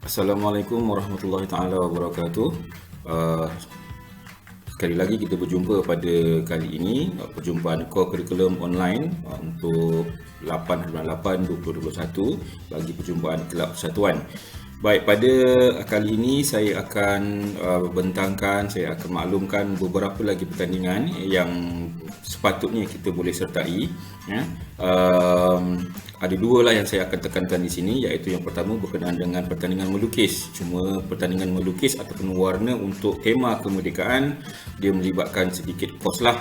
Assalamualaikum warahmatullahi taala wabarakatuh. Uh, Sekali lagi kita berjumpa pada kali ini, perjumpaan core curriculum online untuk 8/8/2021 bagi perjumpaan Kelab Persatuan. Baik, pada kali ini saya akan bentangkan, saya akan maklumkan beberapa lagi pertandingan yang sepatutnya kita boleh sertai. Ya. Ada dua lah yang saya akan tekankan di sini, iaitu yang pertama berkenaan dengan pertandingan melukis. Cuma pertandingan melukis ataupun warna untuk tema kemerdekaan, dia melibatkan sedikit kos lah,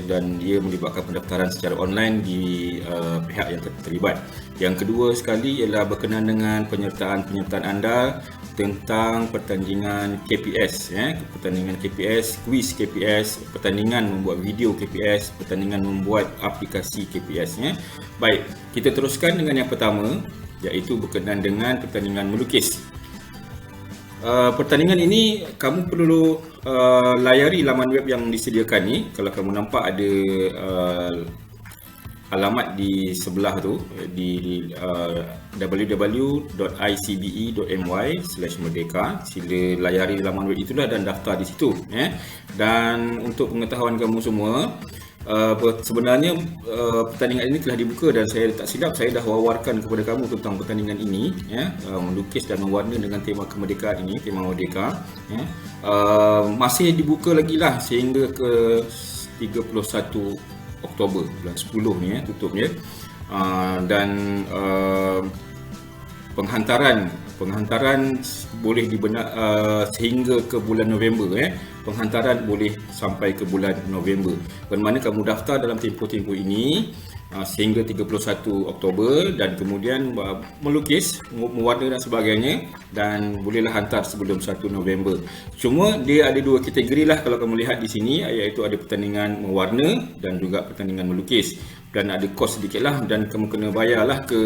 dan dia melibatkan pendaftaran secara online di pihak yang terlibat. Yang kedua sekali ialah berkenaan dengan penyertaan anda tentang pertandingan KPS, pertandingan KPS, kuis KPS, pertandingan membuat video KPS, pertandingan membuat aplikasi KPS. Baik, kita teruskan dengan yang pertama, iaitu berkenaan dengan pertandingan melukis. Pertandingan ini kamu perlu layari laman web yang disediakan ni. Kalau kamu nampak ada alamat di sebelah tu, di www.icbe.my/merdeka. Sila layari laman web itulah dan daftar di situ. Dan untuk pengetahuan kamu semua, sebenarnya pertandingan ini telah dibuka dan saya tak silap saya dah wawarkan kepada kamu tentang pertandingan ini, melukis dan mewarna dengan tema kemerdekaan ini, tema merdeka. Masih dibuka lagi lah sehingga ke 31 Oktober, bulan 10 ni tutupnya. Dan penghantaran boleh sehingga ke bulan November. Penghantaran boleh sampai ke bulan November. Bermakna kamu daftar dalam tempoh-tempoh ini sehingga 31 Oktober dan kemudian melukis, mewarna dan sebagainya, dan bolehlah hantar sebelum 1 November. Cuma dia ada dua kategori lah kalau kamu lihat di sini, iaitu ada pertandingan mewarna dan juga pertandingan melukis, dan ada kos sedikit lah dan kamu kena bayarlah ke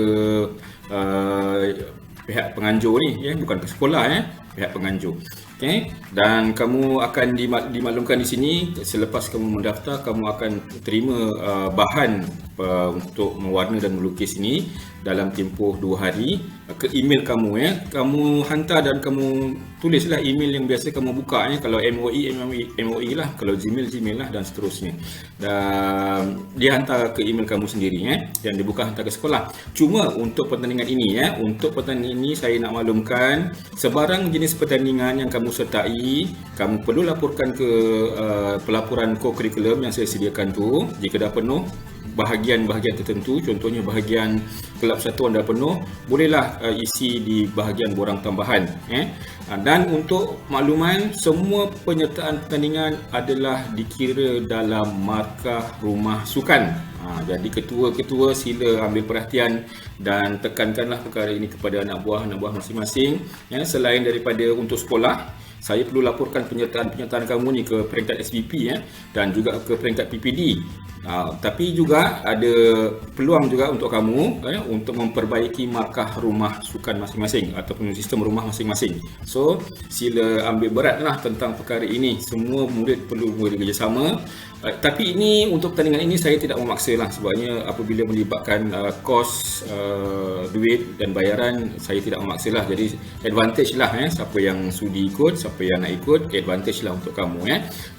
pihak penganjur ni, bukan ke sekolah, pihak penganjur. Okay. Dan kamu akan dimaklumkan di sini, selepas kamu mendaftar, kamu akan terima bahan untuk mewarna dan melukis ini dalam tempoh 2 hari ke email kamu. Kamu hantar dan kamu tulislah email yang biasa kamu buka. Kalau MOE lah, kalau Gmail lah, dan seterusnya. Dan dia hantar ke email kamu sendiri, dan dia bukan hantar ke sekolah. Cuma untuk pertandingan ini, saya nak maklumkan sebarang jenis pertandingan yang kamu sertai, kamu perlu laporkan ke pelaporan core curriculum yang saya sediakan tu. Jika dah penuh bahagian-bahagian tertentu, contohnya bahagian Kelab Persatuan dah penuh, bolehlah isi di bahagian borang tambahan. Dan untuk makluman, semua penyertaan pertandingan adalah dikira dalam markah rumah sukan. Jadi ketua-ketua sila ambil perhatian dan tekankanlah perkara ini kepada anak buah masing-masing. Selain daripada untuk sekolah, saya perlu laporkan penyertaan kamu ni ke peringkat SPP, dan juga ke peringkat PPD. Tapi juga ada peluang juga untuk kamu untuk memperbaiki markah rumah sukan masing-masing ataupun sistem rumah masing-masing. So sila ambil beratlah tentang perkara ini. Semua murid perlu bekerjasama. Tapi ini untuk pertandingan ini saya tidak memaksa lah, sebabnya apabila melibatkan kos, duit dan bayaran, saya tidak memaksa lah. Jadi advantage lah, siapa yang sudi ikut, siapa yang nak ikut, advantage lah untuk kamu.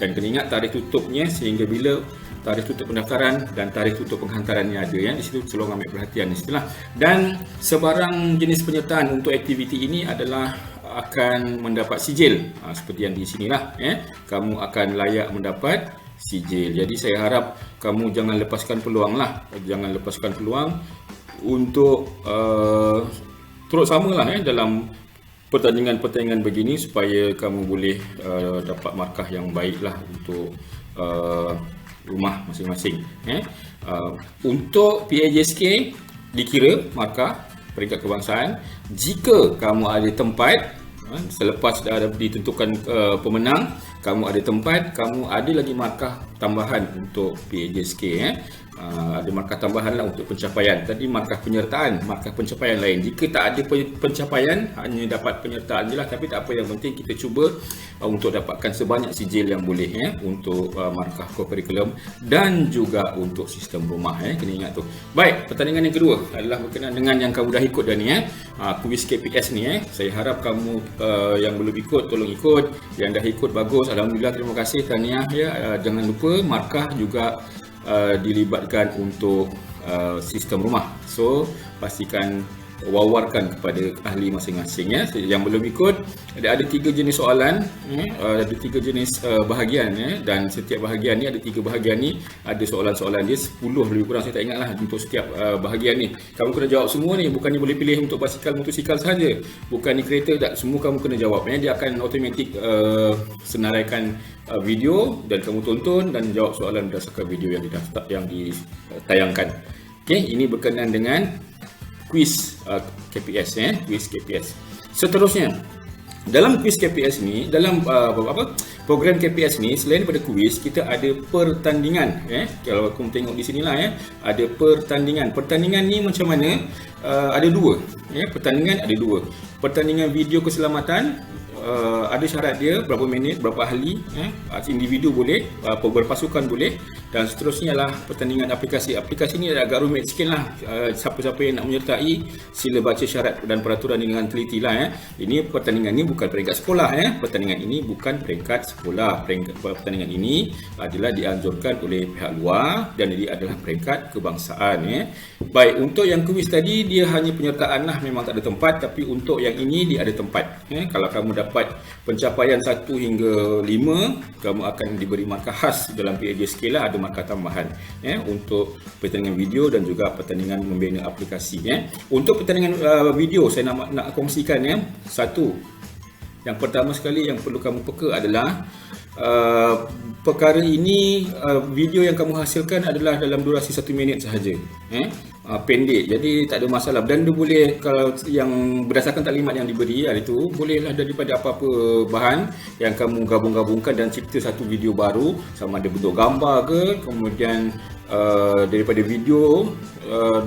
Dan kena ingat tarikh tutupnya sehingga bila tarikh tutup pendaftaran dan tarikh tutup penghantarannya ada, di situ tolong ambil perhatian di situlah. Dan sebarang jenis penyertaan untuk aktiviti ini adalah akan mendapat sijil, seperti yang di sinilah. Kamu akan layak mendapat sijil. Jadi saya harap kamu jangan lepaskan peluang lah, untuk turut samalah dalam pertandingan-pertandingan begini, supaya kamu boleh dapat markah yang baik lah untuk rumah masing-masing. Untuk PAJSK dikira markah peringkat kebangsaan jika kamu ada tempat selepas dah ditentukan pemenang, kamu ada tempat, kamu ada lagi markah tambahan untuk PAJSK. Ada markah tambahan lah untuk pencapaian. Tadi markah penyertaan, markah pencapaian lain. Jika tak ada pencapaian, hanya dapat penyertaan je lah, tapi tak apa, yang penting kita cuba untuk dapatkan sebanyak sijil yang boleh untuk markah co-curriculum dan juga untuk sistem rumah. Kena ingat tu. Baik, pertandingan yang kedua adalah berkenaan dengan yang kamu dah ikut dah ni, kuis KPS ni. Saya harap kamu yang belum ikut, tolong ikut. Yang dah ikut, bagus, alhamdulillah, terima kasih, tahniah ya. Jangan lupa markah juga dilibatkan untuk sistem rumah. So pastikan wawarkan kepada ahli masing-masing ya. Yang belum ikut, ada 3 jenis soalan, ada 3 jenis bahagian dan setiap bahagian ni ada 3 bahagian ni, ada soalan-soalan dia 10 lebih kurang, saya tak ingat lah untuk setiap bahagian ni. Kamu kena jawab semua ni, bukannya boleh pilih untuk basikal, motosikal saja, bukan ni kereta, tak, semua kamu kena jawab. Dia akan automatik senaraikan video dan kamu tonton dan jawab soalan berdasarkan video yang ditayangkan. Okey, ini berkenaan dengan kuis KPS kuis KPS. Seterusnya, dalam kuis KPS ni, dalam program KPS ni, selain daripada kuis, kita ada pertandingan. Kalau kamu tengok di sinilah ada pertandingan. Pertandingan ni macam mana? Ada 2. Pertandingan ada 2. Pertandingan video keselamatan, ada syarat dia berapa minit, berapa ahli, individu boleh, berpasukan boleh, dan seterusnya lah pertandingan aplikasi. Aplikasi ni agak rumit sikit lah. Siapa-siapa yang nak menyertai, sila baca syarat dan peraturan ini dengan teliti lah. Ini pertandingan ni bukan peringkat sekolah. Pertandingan ini bukan peringkat sekolah. Pertandingan ini adalah dianjurkan oleh pihak luar dan ini adalah peringkat kebangsaan. Baik, untuk yang kuis tadi dia hanya penyertaan lah, memang tak ada tempat. Tapi untuk yang ini dia ada tempat. Kalau kamu dapat pencapaian 1 hingga 5, kamu akan diberi markah khas dalam PAJSK lah, ada markah tambahan untuk pertandingan video dan juga pertandingan membina aplikasi. Untuk pertandingan video, saya nak kongsikan satu. Yang pertama sekali yang perlu kamu peka adalah perkara ini, video yang kamu hasilkan adalah dalam durasi 1 minit sahaja. Pendek, jadi tak ada masalah. Dan dia boleh, kalau yang berdasarkan taklimat yang diberi itu, bolehlah daripada apa-apa bahan yang kamu gabung-gabungkan dan cipta satu video baru, sama ada bentuk gambar ke, kemudian daripada video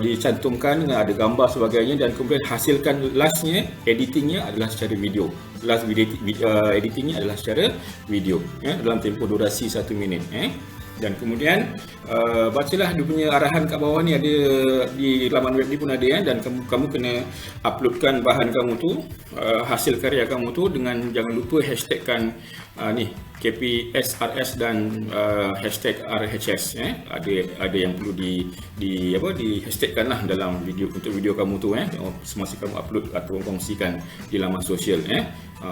dicantumkan ada gambar sebagainya, dan kemudian hasilkan lastnya, editingnya adalah secara video. Last video editingnya adalah secara video dalam tempoh durasi 1 minit. Dan kemudian bacalah dia punya arahan kat bawah ni, ada di laman web ni pun ada dan kamu kena uploadkan bahan kamu tu, hasil karya kamu tu, dengan jangan lupa hashtagkan ni KPSRS dan hashtag RHS. Ada yang perlu di hashtagkan lah dalam video, untuk video kamu tu semasa kamu upload atau kongsikan di laman sosial,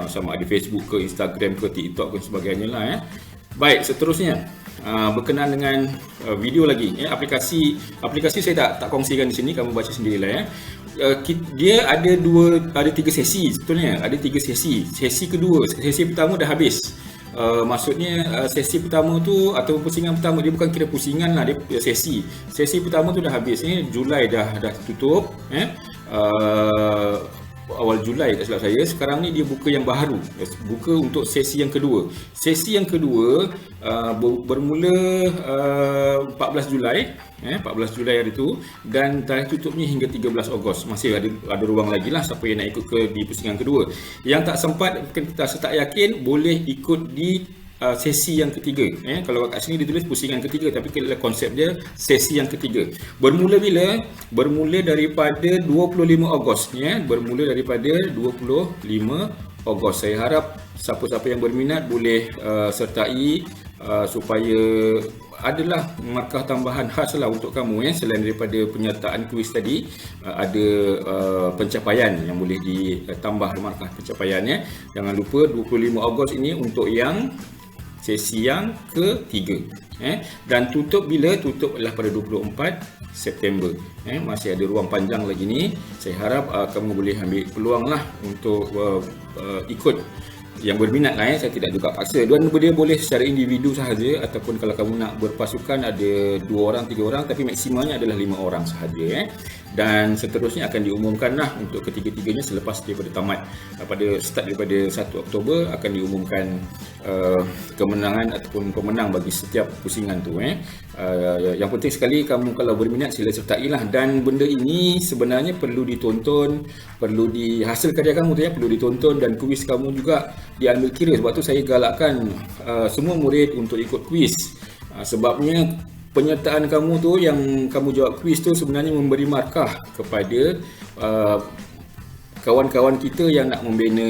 sama ada Facebook ke, Instagram ke, TikTok ke sebagainya lah. Baik, seterusnya berkenaan dengan video lagi, aplikasi saya tak kongsikan di sini, kamu baca sendirilah. Dia ada 3 sesi sebetulnya, ada 3 sesi. Sesi kedua, sesi pertama dah habis. Maksudnya sesi pertama tu atau pusingan pertama, dia bukan kira pusingan lah, dia sesi pertama tu dah habis. Julai dah tutup, awal Julai tak silap saya. Sekarang ni dia buka yang baru, buka untuk sesi yang kedua. Sesi yang kedua bermula 14 Julai 14 Julai hari tu, dan tarikh tutupnya hingga 13 Ogos. Masih ada ruang lagi lah siapa yang nak ikut di pusingan kedua. Yang tak sempat, kita tak yakin, boleh ikut di sesi yang ketiga. Kalau kat sini ditulis pusingan ketiga, tapi konsep dia sesi yang ketiga. Bermula bila? Bermula daripada 25 Ogos. Bermula daripada 25 Ogos. Saya harap siapa-siapa yang berminat boleh sertai supaya adalah markah tambahan khas lah untuk kamu. Selain daripada penyertaan kuis tadi, ada pencapaian yang boleh ditambah markah pencapaian. Jangan lupa 25 Ogos ini untuk yang sesi yang ketiga. Dan tutup bila? Tutup adalah pada 24 September. Masih ada ruang panjang lagi ni. Saya harap kamu boleh ambil peluang lah untuk ikut. Yang berminat lah, saya tidak juga paksa. Dia boleh secara individu sahaja, ataupun kalau kamu nak berpasukan ada 2 orang, 3 orang, tapi maksimalnya adalah 5 orang sahaja. dan seterusnya akan diumumkan lah untuk ketiga-tiganya selepas daripada tamat. Pada start daripada 1 Oktober akan diumumkan kemenangan ataupun pemenang bagi setiap pusingan tu. Yang penting sekali kamu kalau berminat sila sertailah, dan benda ini sebenarnya perlu ditonton, perlu hasil karya kamu tu perlu ditonton, dan kuis kamu juga diambil kira. Sebab tu saya galakkan semua murid untuk ikut kuis. Sebabnya penyertaan kamu tu yang kamu jawab kuis tu sebenarnya memberi markah kepada kawan-kawan kita yang nak membina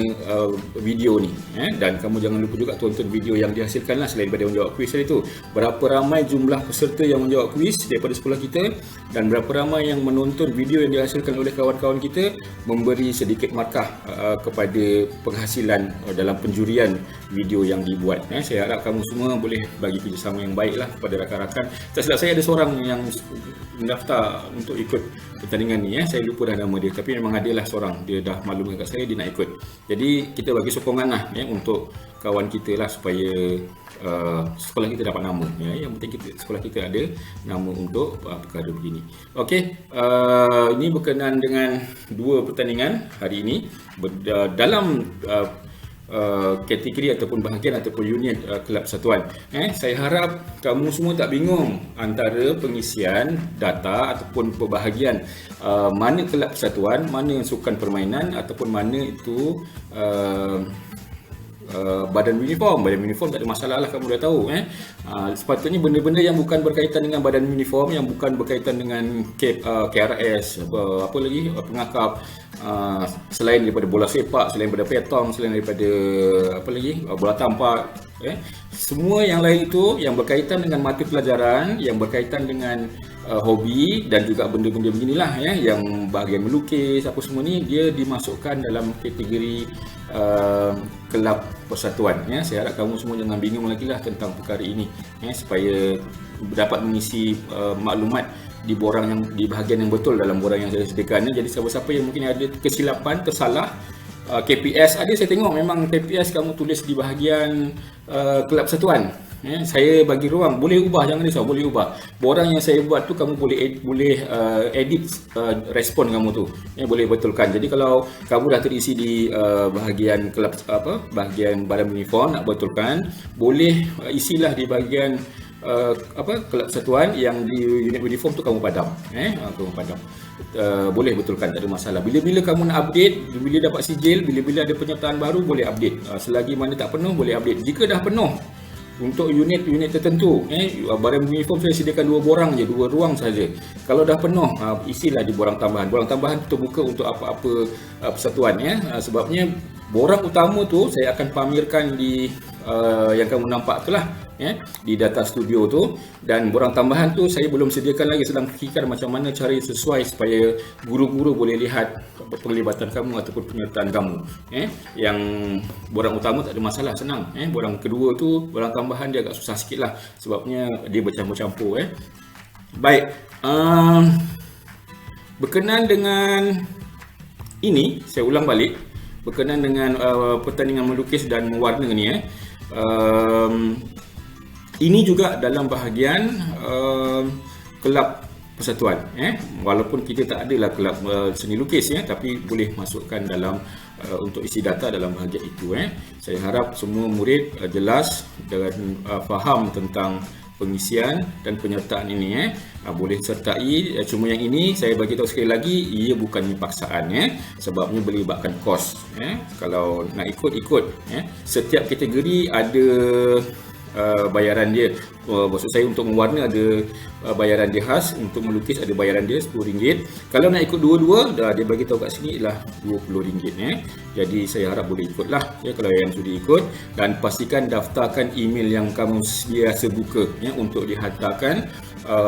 video ni. Dan kamu jangan lupa juga tonton video yang dihasilkan lah selain daripada menjawab kuis tadi tu. Berapa ramai jumlah peserta yang menjawab kuis daripada sekolah kita, dan berapa ramai yang menonton video yang dihasilkan oleh kawan-kawan kita, memberi sedikit markah kepada penghasilan dalam penjurian video yang dibuat. Saya harap kamu semua boleh bagi kerjasama yang baik lah kepada rakan-rakan. Tak silap saya ada seorang yang mendaftar untuk ikut pertandingan ni. Saya lupa dah nama dia, tapi memang adalah seorang, dia dah maklum kat saya dia nak ikut. Jadi kita bagi sokongan lah untuk kawan kita lah supaya sekolah kita dapat nama. Yang penting sekolah kita ada nama untuk perkara begini. Okey, ini berkenaan dengan 2 pertandingan hari ini dalam kategori ataupun bahagian ataupun unit kelab persatuan. Saya harap kamu semua tak bingung antara pengisian data ataupun pembahagian mana kelab persatuan, mana sukan permainan, ataupun mana itu badan uniform. Badan uniform tak ada masalah lah, kamu dah tahu. Sepatutnya benda-benda yang bukan berkaitan dengan badan uniform, yang bukan berkaitan dengan KRS, apa lagi, pengakap, selain daripada bola sepak, selain daripada petong, selain daripada apa lagi, bola tampar, semua yang lain itu yang berkaitan dengan mata pelajaran, yang berkaitan dengan hobi dan juga benda-benda beginilah, yang bahagian melukis apa semua ni, dia dimasukkan dalam kategori kelab persatuan. Saya harap kamu semua jangan bingung lagi lah tentang perkara ini, supaya dapat mengisi maklumat di borang yang di bahagian yang betul dalam borang yang saya sediakan. Jadi siapa-siapa yang mungkin ada kesilapan, tersalah, KPS ada, saya tengok memang KPS kamu tulis di bahagian kelab persatuan. Saya bagi ruang, boleh ubah, jangan risau, boleh ubah. Borang yang saya buat tu kamu boleh edit respon kamu tu, boleh betulkan. Jadi kalau kamu dah terisi di bahagian kelab bahagian badan uniform nak betulkan, boleh isilah di bahagian kelab persatuan yang di unit uniform tu kamu padam. Kamu padam. Boleh betulkan, tak ada masalah. Bila-bila kamu nak update, bila dapat sijil, bila-bila ada penyertaan baru, boleh update. Selagi mana tak penuh, boleh update. Jika dah penuh untuk unit-unit tertentu, badan uniform saya sediakan 2 borang je, 2 ruang saja. Kalau dah penuh, isilah di borang tambahan. Borang tambahan terbuka untuk apa-apa persatuan. Sebabnya borang utama tu saya akan pamerkan di yang kamu nampak tu lah, di data studio tu, dan borang tambahan tu saya belum sediakan lagi, sedang fikirkan macam mana cara sesuai supaya guru-guru boleh lihat penglibatan kamu ataupun penyertaan kamu. Yang borang utama tak ada masalah, senang. Borang kedua tu, borang tambahan dia agak susah sikit lah, sebabnya dia bercampur-campur. Baik, berkenaan dengan ini, saya ulang balik, berkenaan dengan pertandingan melukis dan mewarna ni, ini juga dalam bahagian kelab persatuan. Walaupun kita tak adalah kelab seni lukis, tapi boleh masukkan dalam untuk isi data dalam bahagian itu. Saya harap semua murid jelas dan faham tentang pengisian dan penyertaan ini. Boleh sertai. Cuma yang ini saya bagi tahu sekali lagi, ia bukannya paksaan, sebabnya melibatkan kos. Kalau nak ikut. Setiap kategori ada bayaran dia. Maksud saya untuk mewarna ada bayaran dia khas, untuk melukis ada bayaran dia RM10. Kalau nak ikut dua-dua, dia bagi tahu kat sini ialah RM20. Jadi saya harap boleh ikutlah kalau yang sudi ikut, dan pastikan daftarkan email yang kamu biasa buka untuk dihantarkan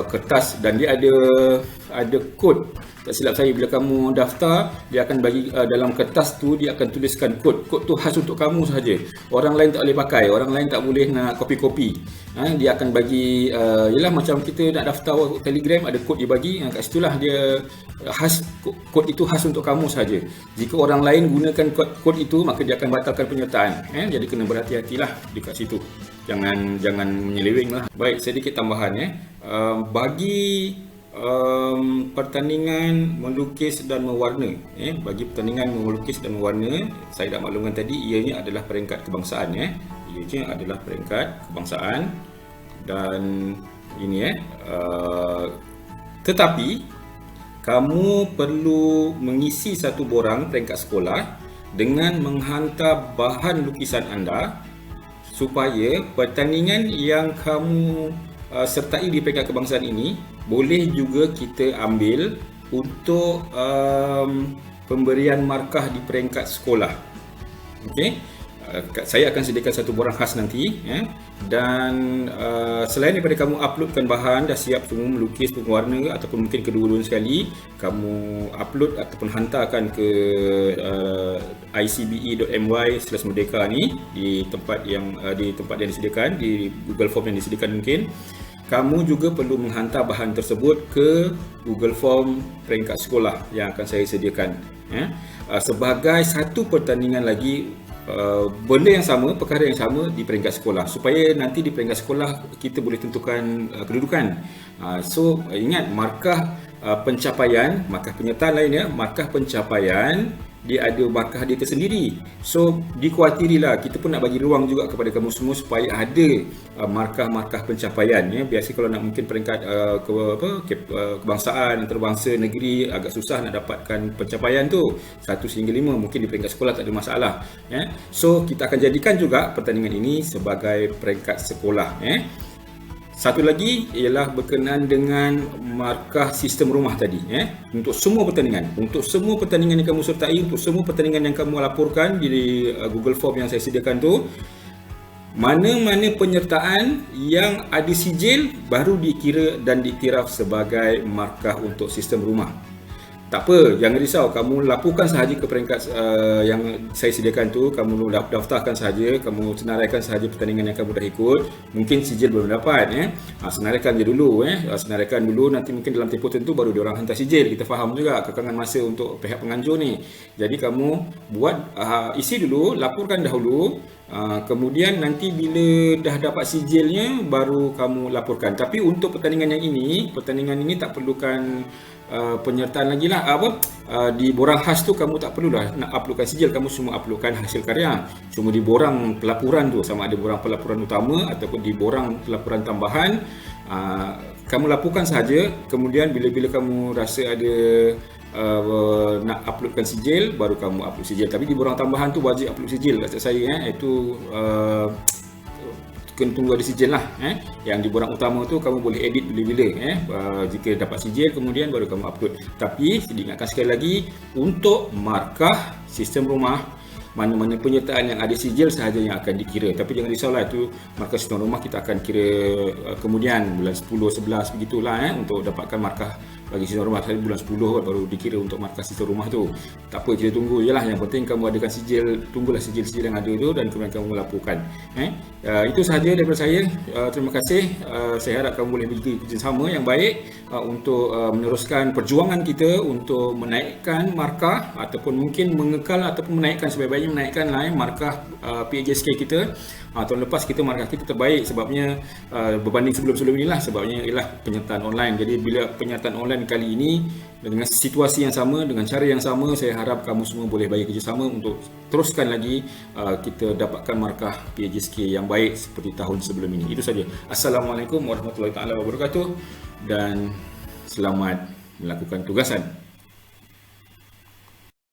kertas, dan dia ada kod. Tak silap saya, bila kamu daftar, dia akan bagi dalam kertas tu, dia akan tuliskan kod. Kod tu khas untuk kamu sahaja. Orang lain tak boleh pakai, orang lain tak boleh nak copy-copy. Dia akan bagi, yelah macam kita nak daftar Telegram, ada kod dia bagi, kat situlah dia khas, kod itu khas untuk kamu sahaja. Jika orang lain gunakan kod itu, maka dia akan batalkan penyertaan. Jadi kena berhati-hatilah dekat situ. Jangan menyeleweng lah. Baik, sedikit tambahan. Bagi pertandingan melukis dan mewarna. Bagi pertandingan melukis dan mewarna, saya dah maklumkan tadi, ianya adalah peringkat kebangsaan. Ianya adalah peringkat kebangsaan dan ini tetapi kamu perlu mengisi satu borang peringkat sekolah dengan menghantar bahan lukisan anda supaya pertandingan yang kamu sertai di peringkat kebangsaan ini boleh juga kita ambil untuk pemberian markah di peringkat sekolah. Okey. Saya akan sediakan satu borang khas nanti, dan selain daripada kamu uploadkan bahan dah siap semua melukis, pewarna ataupun mungkin kedua-dua sekali, kamu upload ataupun hantarkan ke icbe.my/merdeka ni di tempat yang disediakan, di Google Form yang disediakan mungkin. Kamu juga perlu menghantar bahan tersebut ke Google Form peringkat sekolah yang akan saya sediakan, sebagai satu pertandingan lagi, benda yang sama, perkara yang sama di peringkat sekolah, supaya nanti di peringkat sekolah kita boleh tentukan kedudukan. So ingat, markah pencapaian, markah penyertaan lainnya, markah pencapaian dia ada markah dia tersendiri. So dikuatirilah, kita pun nak bagi ruang juga kepada kamu semua supaya ada markah-markah pencapaian. Biasa kalau nak mungkin peringkat kebangsaan, antarabangsa, negeri, agak susah nak dapatkan pencapaian tu 1 sehingga 5, mungkin di peringkat sekolah tak ada masalah. So kita akan jadikan juga pertandingan ini sebagai peringkat sekolah. Satu lagi ialah berkenaan dengan markah sistem rumah tadi. Untuk semua pertandingan, yang kamu sertai, untuk semua pertandingan yang kamu laporkan di Google Form yang saya sediakan tu, mana-mana penyertaan yang ada sijil baru dikira dan diiktiraf sebagai markah untuk sistem rumah. Tak apa, jangan risau, kamu laporkan sahaja ke peringkat yang saya sediakan tu, kamu daftarkan sahaja, kamu senaraikan sahaja pertandingan yang kamu dah ikut. Mungkin sijil belum dapat, senaraikan je dulu, senaraikan dulu, nanti mungkin dalam tempoh tentu baru diorang hantar sijil. Kita faham juga kekangan masa untuk pihak penganjur ni. Jadi kamu buat, isi dulu, laporkan dahulu, kemudian nanti bila dah dapat sijilnya baru kamu laporkan. Tapi untuk pertandingan ini tak perlukan penyertaan lagi lah. Di borang khas tu kamu tak perlulah nak uploadkan sijil, kamu semua uploadkan hasil karya. Cuma di borang pelaporan tu, sama ada borang pelaporan utama ataupun di borang pelaporan tambahan, kamu laporkan sahaja. Kemudian bila kamu rasa ada nak uploadkan sijil, baru kamu upload sijil. Tapi di borang tambahan tu wajib upload sijil kata saya. Itu kena tunggu ada sijil lah. Yang di borang utama tu kamu boleh edit bila-bila. Jika dapat sijil kemudian baru kamu upload. Tapi diingatkan sekali lagi, untuk markah sistem rumah, mana-mana penyertaan yang ada sijil sahaja yang akan dikira. Tapi jangan risaulah, itu markah sistem rumah kita akan kira kemudian bulan 10, 11 begitulah, untuk dapatkan markah bagi sistem rumah. Bulan 10 baru dikira untuk markah sistem rumah tu. Tak apa, kita tunggu je lah. Yang penting kamu adakan sijil, tunggulah sijil-sijil yang ada tu dan kemudian kamu laporkan. Itu sahaja daripada saya. Terima kasih. Saya harap kamu boleh beri kerjasama yang baik untuk meneruskan perjuangan kita untuk menaikkan markah, ataupun mungkin mengekal ataupun menaikkan, sebaik-baiknya menaikkan markah PAJSK kita. Tahun lepas kita markah kita terbaik, sebabnya berbanding sebelum-sebelum inilah, sebabnya ialah penyertaan online. Jadi bila penyertaan online kali ini dengan situasi yang sama, dengan cara yang sama, saya harap kamu semua boleh bagi kerjasama untuk teruskan lagi kita dapatkan markah PAJSK yang baik seperti tahun sebelum ini. Itu saja. Assalamualaikum warahmatullahi wabarakatuh dan selamat melakukan tugasan.